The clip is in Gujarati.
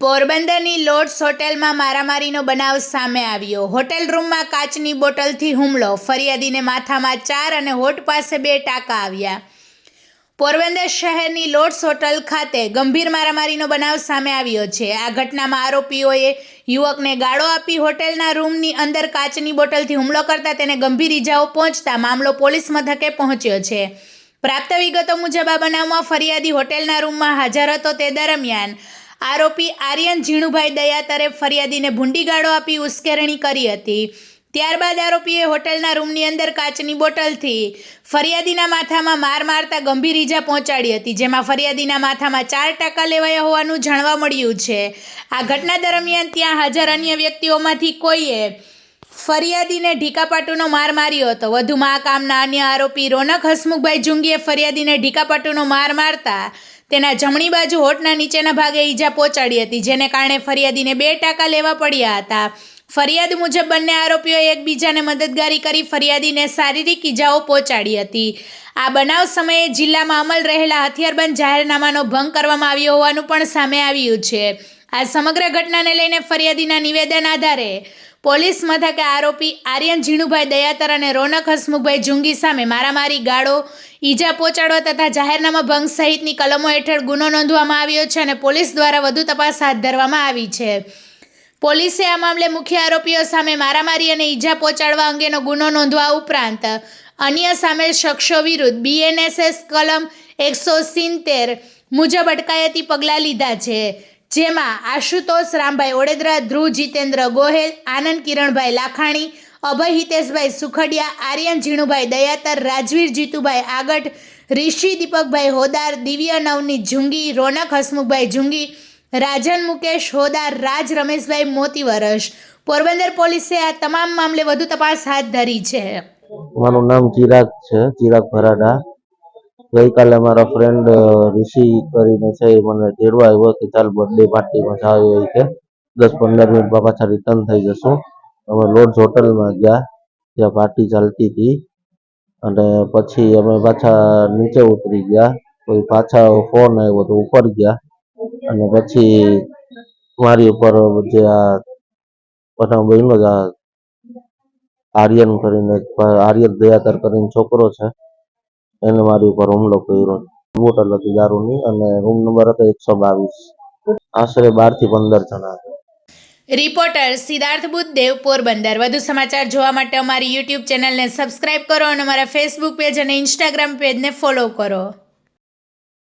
પોરબંદરની લોર્ડ્સ હોટેલમાં મારામારીનો બનાવ સામે આવ્યો। હોટેલ રૂમમાં કાચની બોટલથી હુમલો, ફરિયાદીને માથામાં 4 અને હોઠ પાસે 2 ટાંકા આવ્યા। પોરબંદર શહેરની લોર્ડ્સ હોટલ ખાતે ગંભીર મારામારીનો બનાવ સામે આવ્યો છે। આ ઘટનામાં આરોપીઓએ યુવકને ગાળો આપી હોટેલના રૂમની અંદર કાચની બોટલથી હુમલો કરતા તેને ગંભીર ઈજાઓ પહોંચતા મામલો પોલીસ મથકે પહોંચ્યો છે। પ્રાપ્ત વિગતો મુજબ આ બનાવમાં ફરિયાદી હોટેલના રૂમમાં હાજર હતો તે દરમિયાન આરોપી આર્યન ઝીણુભાઈ દયાતરે ફરિયાદીને ભૂંડી ગાળો આપી ઉશ્કેરણી કરી હતી। ત્યારબાદ આરોપીએ હોટલના રૂમની અંદર કાચની બોટલથી ફરિયાદીના માથામાં માર મારતા ગંભીર ઈજા પહોંચાડી હતી, જેમાં ફરિયાદીના માથામાં 4 ટાંકા લેવાયા હોવાનું જાણવા મળ્યું છે। આ ઘટના દરમિયાન ત્યાં હાજર અન્ય વ્યક્તિઓમાંથી કોઈએ ફરિયાદીને ઢીકાપાટુનો માર માર્યો હતો। વધુમાં આ કામના અન્ય આરોપી રોનક હસમુખભાઈ જુંગીએ ફરિયાદીને ઢીકાપાટુનો માર મારતા તેના જમણી બાજુ હોઠના નીચેના ભાગે ઈજા પહોંચાડી હતી, જેને કારણે ફરિયાદીને 2 ટાંકા લેવા પડ્યા હતા। ફરિયાદ મુજબ બંને આરોપીઓએ એકબીજાને મદદગારી કરી ફરિયાદીને શારીરિક ઈજાઓ પહોંચાડી હતી। આ બનાવ સમયે જિલ્લામાં અમલ રહેલા હથિયારબંધ જાહેરનામાનો ભંગ કરવામાં આવ્યો હોવાનું પણ સામે આવ્યું છે। આ સમગ્ર ઘટનાને લઈને ફરિયાદીના નિવેદન આધારે પોલીસ મથકે આરોપી આર્યન ઝીણુભાઈ દયાતર અને રોનક હસમુખભાઈ જુંગી સામે મારામારી, ગાળો, ઈજા પહોંચાડવા તથા જાહેરનામા ભંગ સહિતની કલમો હેઠળ ગુનો નોંધવામાં આવ્યો છે અને પોલીસ દ્વારા વધુ તપાસ હાથ ધરવામાં આવી છે। પોલીસે આ મામલે મુખ્ય આરોપીઓ સામે મારામારી અને ઈજા પહોંચાડવા અંગેનો ગુનો નોંધવા ઉપરાંત અન્ય સામેલ શખ્સો વિરુદ્ધ BNSS કલમ 170 મુજબ અટકાયતી પગલાં લીધા છે, જેમાં આશુતોષ રામભાઈ ઓડેદરા, ધ્રુવ જીતેન્દ્ર ગોહેલ, આનંદ કિરણભાઈ લાખાણી, અભય હિતેશભાઈ સુખડિયા, આર્યન ઝીણુભાઈ દયાતર, રાજવીર જીતુભાઈ આગઠ, ઋષિ દીપકભાઈ હોદાર, દિવ્ય નવનીત જુંગી, રોનક હસમુખભાઈ જુંગી, રાજન મુકેશ હોદાર, રાજ રમેશભાઈ મોતીવરસ। પોરબંદર પોલીસે આ તમામ મામલે વધુ તપાસ હાથ ધરી છે। મારું નામ ચિરાગ છે, ચિરાગ ભરાડા। ગઈકાલે મારા ફ્રેન્ડ ઋષિ કરીને છે એ મને તેડવા આવ્યો કે ચાલ બર્થડે પાર્ટીમાં જાવ એ કે 10-15 મિનિટમાં પાછા રિટર્ન થઈ જશું। અમે લોર્ડ્સ હોટલમાં ગયા, ત્યાં પાર્ટી ચાલતી હતી અને પછી અમે પાછા નીચે ઉતરી ગયા। પછી પાછા ફોન આવ્યો તો ઉપર ગયા અને પછી મારી ઉપર જે આ બનાવ બન્યો છે, આર્યન કરીને આર્યન દયાતર કરીને છોકરો છે, એને મારી ઉપર હુમલો કર્યો। બોટલ હતી દારૂની અને રૂમ નંબર હતો 122। આશરે 12 થી 15 જણા હતા। રિપોર્ટર સિદ્ધાર્થ બુદ્ધદેવ, પોરબંદર। વધુ સમાચાર જોવા માટે અમારી YouTube ચેનલને સબસ્ક્રાઇબ કરો અને અમારા Facebook પેજ અને Instagram પેજને ફોલો કરો।